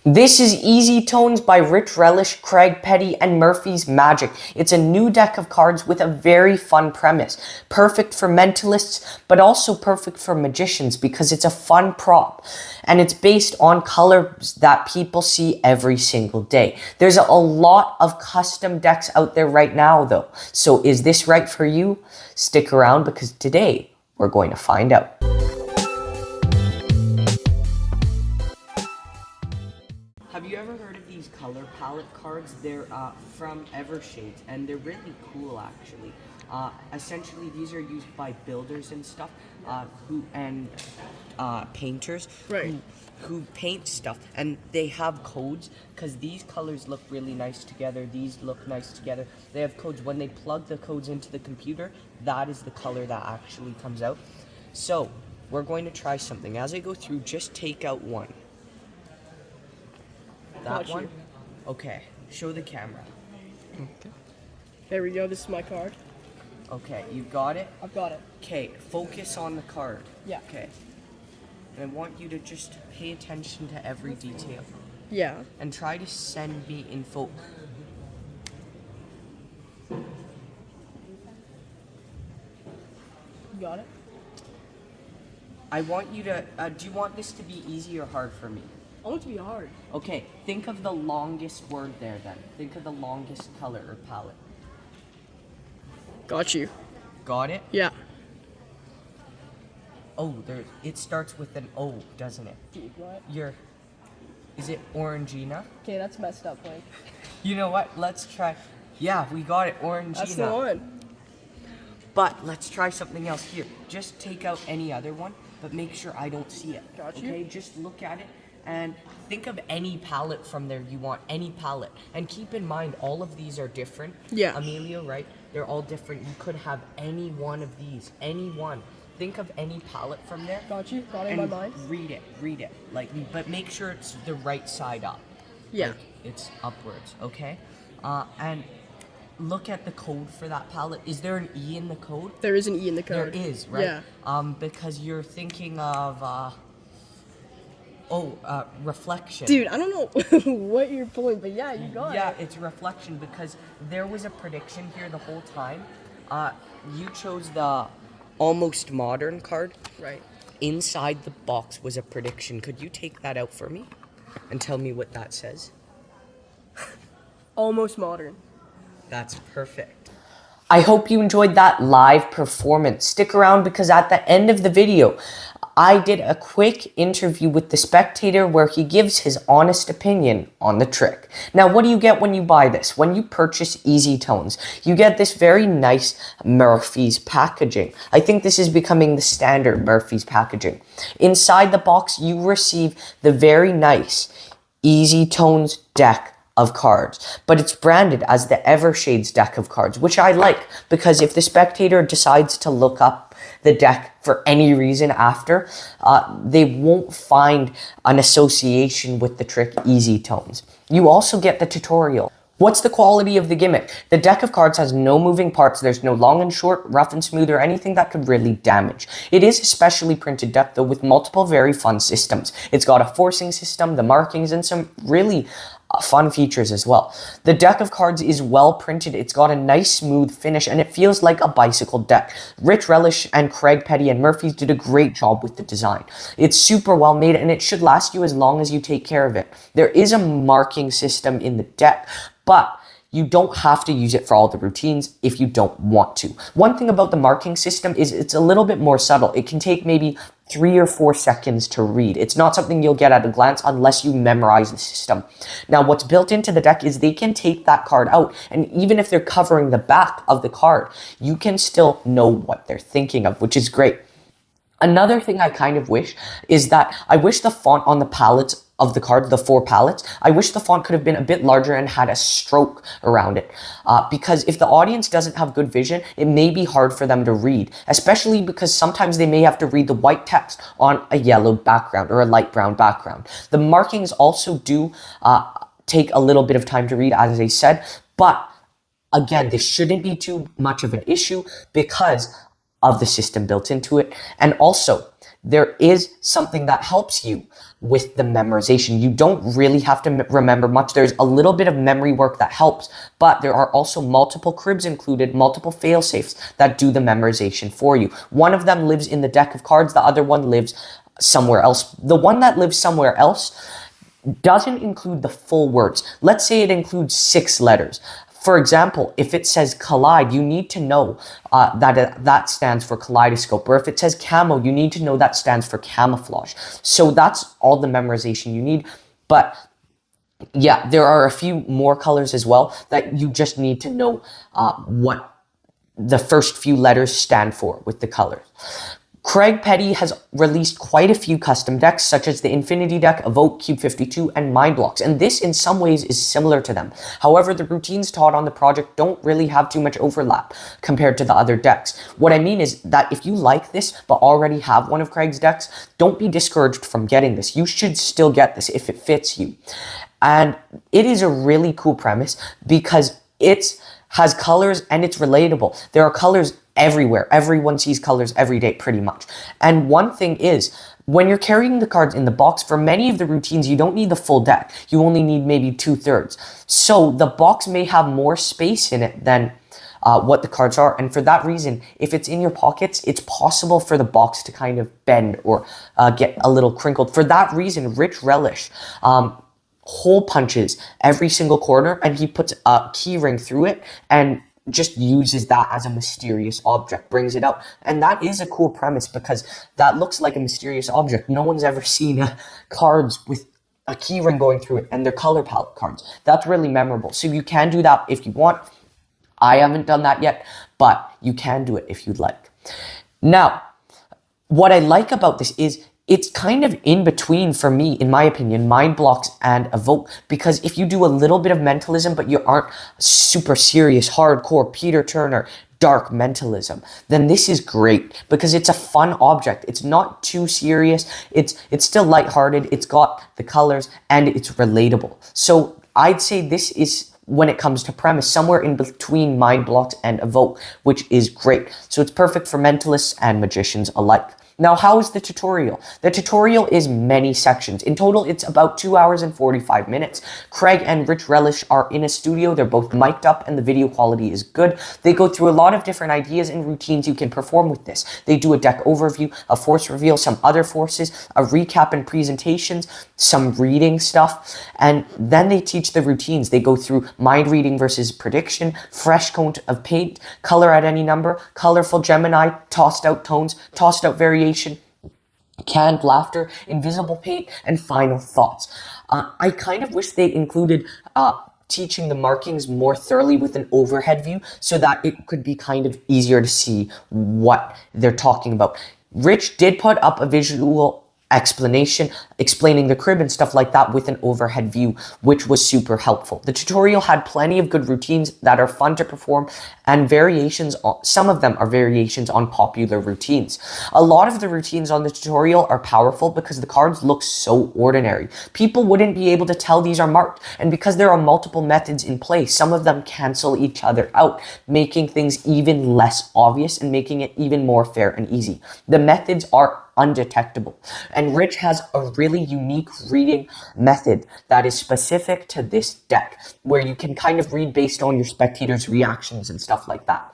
This is Easytones by Rich Relish, Craig Petty, and Murphy's Magic. It's a new deck of cards with a very fun premise. Perfect for mentalists, but also perfect for magicians because it's a fun prop. And it's based on colors that people see every single day. There's a lot of custom decks out there right now though. So is this right for you? Stick around because today we're going to find out. Have you ever heard of these color palette cards? They're from Evershades, and they're really cool actually. Essentially, these are used by builders and stuff, painters, right, who paint stuff, and they have codes because these colors look really nice together. These look nice together. They have codes. When they plug the codes into the computer, that is the color that actually comes out. So we're going to try something. As I go through, just take out one. That one? Okay. Show the camera. Okay. There we go. This is my card. Okay. You got it? I've got it. Okay. Focus on the card. Yeah. Okay. And I want you to just pay attention to every detail. Yeah. And try to send me info. You got it? I want you to, do you want this to be easy or hard for me? I want it to be hard. Okay, think of the longest word there then. Think of the longest color or palette. Got you. Got it? Yeah. Oh, it starts with an O, doesn't it? Dude, what? Is it Orangina? Okay, that's messed up, Blake. You know what? Let's try. Yeah, we got it, Orangina. That's the one. But let's try something else here. Just take out any other one, but make sure I don't see it. Got you. Okay, just look at it and think of any palette from there you want, any palette. And keep in mind, all of these are different. Yeah. Amelia, right? They're all different. You could have any one of these, any one. Think of any palette from there. Got you. Got it in my mind. Read it. But make sure it's the right side up. Yeah. Like it's upwards, okay? And look at the code for that palette. Is there an E in the code? There is an E in the code. There is, right? Yeah. Because you're thinking of, reflection. Dude, I don't know what you're pulling, but yeah, you got it. Yeah, it's reflection because there was a prediction here the whole time. You chose the almost modern card. Right. Inside the box was a prediction. Could you take that out for me and tell me what that says? Almost modern. That's perfect. I hope you enjoyed that live performance. Stick around because at the end of the video, I did a quick interview with the spectator where he gives his honest opinion on the trick. Now, what do you get when you buy this? When you purchase Easytones, you get this very nice Murphy's packaging. I think this is becoming the standard Murphy's packaging. Inside the box, you receive the very nice Easytones deck of cards, but it's branded as the Evershades deck of cards, which I like because if the spectator decides to look up the deck for any reason after, they won't find an association with the trick Easytones. You also get the tutorial. What's the quality of the gimmick? The deck of cards has no moving parts. There's no long and short, rough and smooth, or anything that could really damage. It is a specially printed deck, though, with multiple very fun systems. It's got a forcing system, the markings, and some really fun features as well. The deck of cards is well printed. It's got a nice smooth finish, and it feels like a bicycle deck. Rich Relish and Craig Petty and Murphy's did a great job with the design. It's super well made, and it should last you as long as you take care of it. There is a marking system in the deck, but you don't have to use it for all the routines if you don't want to. One thing about the marking system is it's a little bit more subtle. It can take maybe 3 or 4 seconds to read. It's not something you'll get at a glance unless you memorize the system. Now, what's built into the deck is they can take that card out, and even if they're covering the back of the card, you can still know what they're thinking of, which is great. Another thing I kind of wish is that I wish the font on the palettes of the card, the 4 palettes, I wish the font could have been a bit larger and had a stroke around it. Because if the audience doesn't have good vision, it may be hard for them to read, especially because sometimes they may have to read the white text on a yellow background or a light brown background. The markings also do take a little bit of time to read, as I said, but again, this shouldn't be too much of an issue because of the system built into it. And also, there is something that helps you with the memorization. You don't really have to remember much. There's a little bit of memory work that helps, but there are also multiple cribs included, multiple fail-safes that do the memorization for you. One of them lives in the deck of cards, the other one lives somewhere else. The one that lives somewhere else doesn't include the full words. Let's say it includes 6 letters. For example, if it says collide, you need to know that stands for kaleidoscope. Or if it says camo, you need to know that stands for camouflage. So that's all the memorization you need. But yeah, there are a few more colors as well that you just need to know what the first few letters stand for with the colors. Craig Petty has released quite a few custom decks, such as the Infinity deck, Evoke, Cube 52, and Mind Blocks, and this in some ways is similar to them. However, the routines taught on the project don't really have too much overlap compared to the other decks. What I mean is that if you like this but already have one of Craig's decks, don't be discouraged from getting this. You should still get this if it fits you. And it is a really cool premise because it has colors and it's relatable. There are colors everywhere. Everyone sees colors every day pretty much. And one thing is, when you're carrying the cards in the box, for many of the routines, you don't need the full deck. You only need maybe 2/3. So the box may have more space in it than what the cards are. And for that reason, if it's in your pockets, it's possible for the box to kind of bend or get a little crinkled. For that reason, Rich Relish hole punches every single corner, and he puts a key ring through it and just uses that as a mysterious object, brings it out. And that is a cool premise because that looks like a mysterious object. No one's ever seen cards with a key ring going through it, and they're color palette cards. That's really memorable. So you can do that if you want. I haven't done that yet, but you can do it if you'd like. Now, what I like about this is it's kind of in between for me, in my opinion, Mind Blocks and Evoke, because if you do a little bit of mentalism, but you aren't super serious, hardcore, Peter Turner, dark mentalism, then this is great because it's a fun object. It's not too serious. It's still lighthearted. It's got the colors and it's relatable. So I'd say this is, when it comes to premise, somewhere in between Mind Blocks and Evoke, which is great. So it's perfect for mentalists and magicians alike. Now, how is the tutorial? The tutorial is many sections. In total, it's about 2 hours and 45 minutes. Craig and Rich Relish are in a studio. They're both mic'd up and the video quality is good. They go through a lot of different ideas and routines you can perform with this. They do a deck overview, a force reveal, some other forces, a recap and presentations, some reading stuff, and then they teach the routines. They go through mind reading versus prediction, fresh coat of paint, color at any number, colorful Gemini, tossed out tones, tossed out variation, canned laughter, invisible paint, and final thoughts. I kind of wish they included teaching the markings more thoroughly with an overhead view so that it could be kind of easier to see what they're talking about. Rich did put up a visual explanation explaining the crib and stuff like that with an overhead view, which was super helpful. The tutorial had plenty of good routines that are fun to perform and variations on, some of them are variations on popular routines. A lot of the routines on the tutorial are powerful because the cards look so ordinary. People wouldn't be able to tell these are marked, and because there are multiple methods in play, some of them cancel each other out, making things even less obvious and making it even more fair and easy. The methods are undetectable. And Rich has a really unique reading method that is specific to this deck, where you can kind of read based on your spectators' reactions and stuff like that.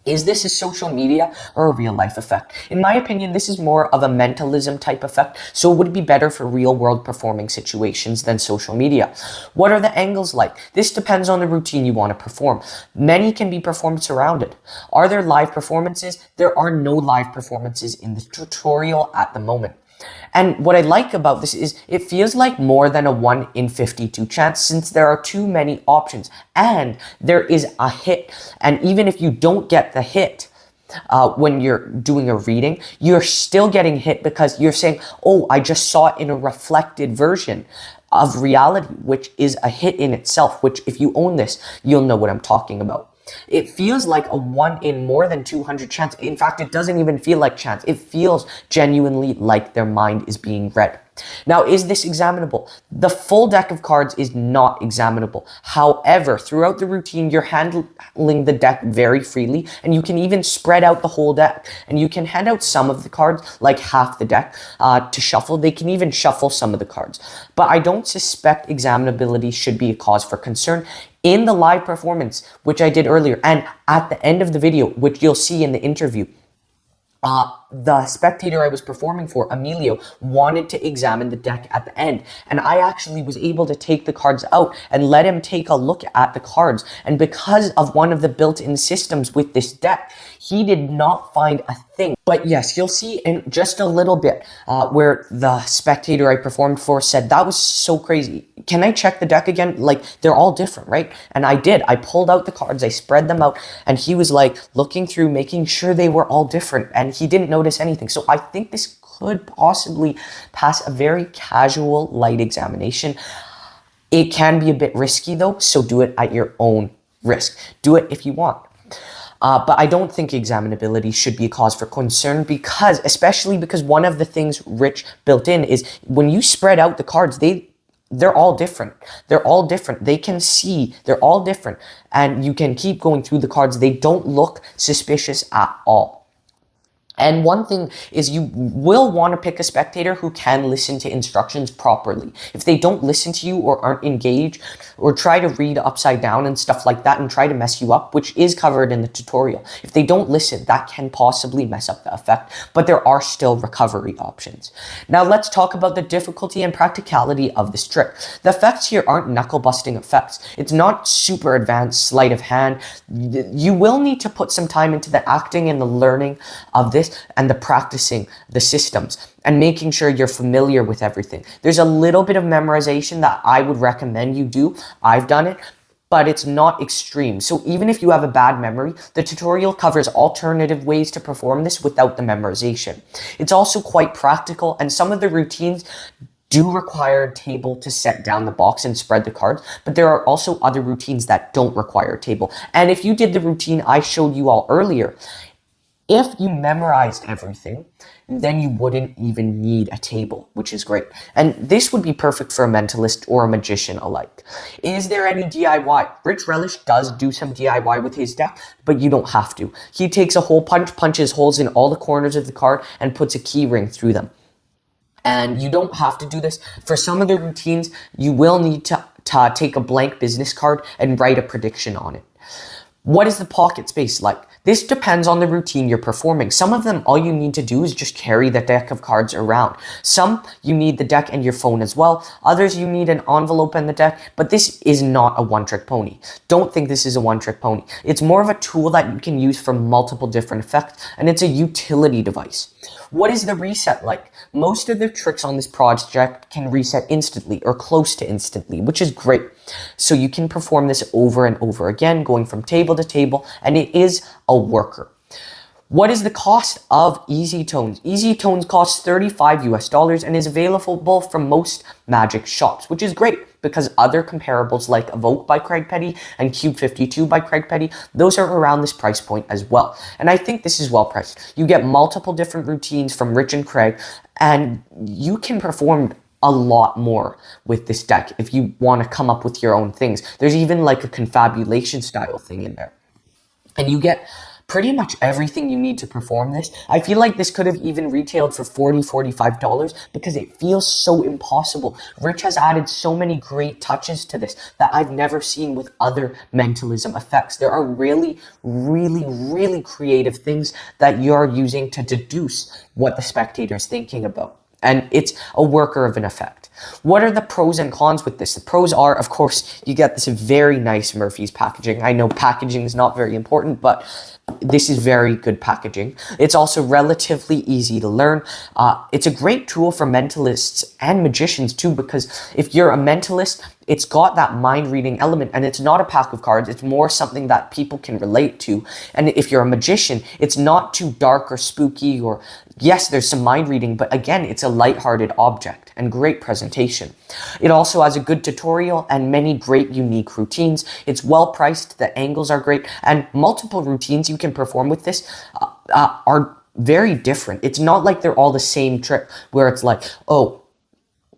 Is this a social media or a real life effect? In my opinion, this is more of a mentalism type effect, so it would be better for real world performing situations than social media. What are the angles like? This depends on the routine you want to perform. Many can be performed surrounded. Are there live performances? There are no live performances in the tutorial at the moment. And what I like about this is it feels like more than a 1 in 52 chance, since there are too many options and there is a hit. And even if you don't get the hit when you're doing a reading, you're still getting hit because you're saying, oh, I just saw it in a reflected version of reality, which is a hit in itself, which if you own this, you'll know what I'm talking about. It feels like a 1 in more than 200 chance. In fact, it doesn't even feel like chance. It feels genuinely like their mind is being read. Now, is this examinable? The full deck of cards is not examinable. However, throughout the routine, you're handling the deck very freely, and you can even spread out the whole deck. And you can hand out some of the cards, like half the deck, to shuffle. They can even shuffle some of the cards. But I don't suspect examinability should be a cause for concern. In the live performance, which I did earlier, and at the end of the video, which you'll see in the interview, the spectator I was performing for, Emilio, wanted to examine the deck at the end. And I actually was able to take the cards out and let him take a look at the cards. And because of one of the built-in systems with this deck, he did not find a thing. But yes, you'll see in just a little bit where the spectator I performed for said, that was so crazy. Can I check the deck again? Like, they're all different, right? And I did. I pulled out the cards, I spread them out, and he was like looking through, making sure they were all different, and he didn't notice anything. So I think this could possibly pass a very casual light examination. It can be a bit risky though, so do it at your own risk. Do it if you want. But I don't think examinability should be a cause for concern, especially because one of the things Rich built in is when you spread out the cards, they're all different. They're all different. They can see, they're all different. And you can keep going through the cards. They don't look suspicious at all. And one thing is you will want to pick a spectator who can listen to instructions properly. If they don't listen to you or aren't engaged or try to read upside down and stuff like that and try to mess you up, which is covered in the tutorial, if they don't listen, that can possibly mess up the effect, but there are still recovery options. Now let's talk about the difficulty and practicality of this trick. The effects here aren't knuckle-busting effects. It's not super advanced sleight of hand. You will need to put some time into the acting and the learning of this and the practicing the systems and making sure you're familiar with everything. There's a little bit of memorization that I would recommend you do. I've done it, but it's not extreme. So even if you have a bad memory, the tutorial covers alternative ways to perform this without the memorization. It's also quite practical, and some of the routines do require a table to set down the box and spread the cards, but there are also other routines that don't require a table. And if you did the routine I showed you all earlier, if you memorized everything, then you wouldn't even need a table, which is great. And this would be perfect for a mentalist or a magician alike. Is there any DIY? Rich Relish does do some DIY with his deck, but you don't have to. He takes a hole punch, punches holes in all the corners of the card, and puts a key ring through them. And you don't have to do this. For some of the routines, you will need to take a blank business card and write a prediction on it. What is the pocket space like? This depends on the routine you're performing. Some of them, all you need to do is just carry the deck of cards around. Some, you need the deck and your phone as well. Others, you need an envelope and the deck, but this is not a one-trick pony. Don't think this is a one-trick pony. It's more of a tool that you can use for multiple different effects, and it's a utility device. What is the reset like? Most of the tricks on this project can reset instantly or close to instantly, which is great. So you can perform this over and over again, going from table to table, and it is a worker. What is the cost of Easytones? Easytones costs $35 US and is available from most magic shops, which is great because other comparables like Evoke by Craig Petty and Cube 52 by Craig Petty, those are around this price point as well. And I think this is well priced. You get multiple different routines from Rich and Craig, and you can perform a lot more with this deck if you want to come up with your own things. There's even like a confabulation style thing in there. And you get pretty much everything you need to perform this. I feel like this could have even retailed for $40, $45 because it feels so impossible. Rich has added so many great touches to this that I've never seen with other mentalism effects. There are really, really, really creative things that you're using to deduce what the spectator is thinking about. And it's a worker of an effect. What are the pros and cons with this? The pros are, of course, you get this very nice Murphy's packaging. I know packaging is not very important, but this is very good packaging. It's also relatively easy to learn. It's a great tool for mentalists and magicians too, because if you're a mentalist, it's got that mind reading element, and it's not a pack of cards. It's more something that people can relate to. And if you're a magician, it's not too dark or spooky, or yes, there's some mind reading, but again, it's a lighthearted object and great presentation. It also has a good tutorial and many great unique routines. It's well priced, the angles are great, and multiple routines you can perform with this are very different. It's not like they're all the same trick where it's like, oh,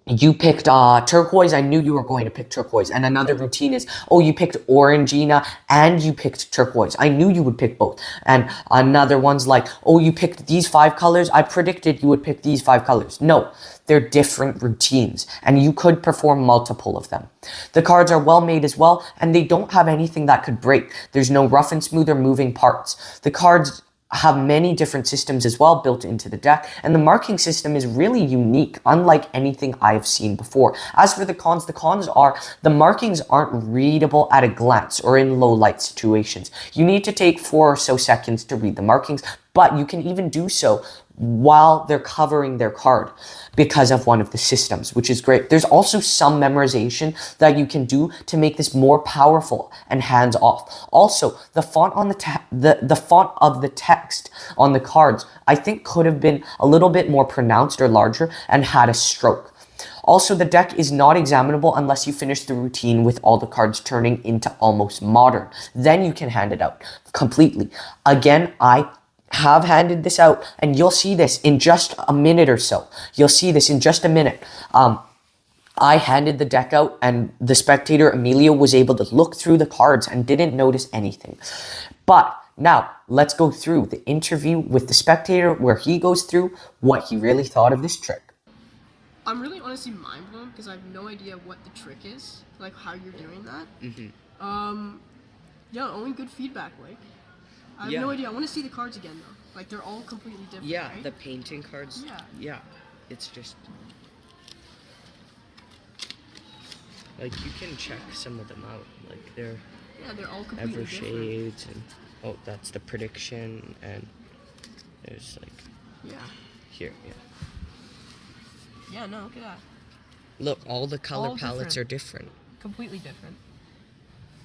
You picked turquoise. I knew you were going to pick turquoise. And another routine is, oh, you picked orangina and you picked turquoise. I knew you would pick both. And another one's like, oh, you picked these 5 colors. I predicted you would pick these 5 colors. No, they're different routines and you could perform multiple of them. The cards are well made as well, and they don't have anything that could break. There's no rough and smooth or moving parts. The cards have many different systems as well built into the deck, and the marking system is really unique, unlike anything I've seen before. As for the cons are the markings aren't readable at a glance or in low light situations. You need to take 4 or so seconds to read the markings, but you can even do so while they're covering their card because of one of the systems, which is great. There's also some memorization that you can do to make this more powerful and hands off. Also, the font on the font of the text on the cards, I think could have been a little bit more pronounced or larger and had a stroke. Also, the deck is not examinable unless you finish the routine with all the cards turning into almost modern. Then you can hand it out completely. Again, I have handed this out, and you'll see this in just a minute or so. You'll see this in just a minute. I handed the deck out, and the spectator, Emilio, was able to look through the cards and didn't notice anything. But now, let's go through the interview with the spectator where he goes through what he really thought of this trick. I'm really honestly mind blown because I have no idea what the trick is, like how you're doing that. Yeah, only good feedback, like. I have no idea. I want to see the cards again, though. Like, they're all completely different, right? The painting cards. Yeah, it's just like you can check some of them out. Like they're all completely different. shades, and oh, that's the prediction, and there's like here. Yeah, no, look at that. Look, all the color All palettes different. are different. Completely different.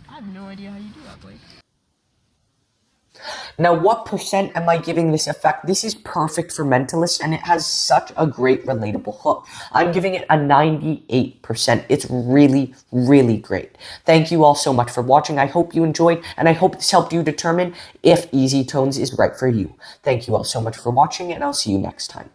I have no idea how you do that, Blake. Now, what percent am I giving this effect? This is perfect for mentalists, and it has such a great relatable hook. I'm giving it a 98%. It's really, really great. Thank you all so much for watching. I hope you enjoyed, and I hope this helped you determine if Easytones is right for you. Thank you all so much for watching, and I'll see you next time.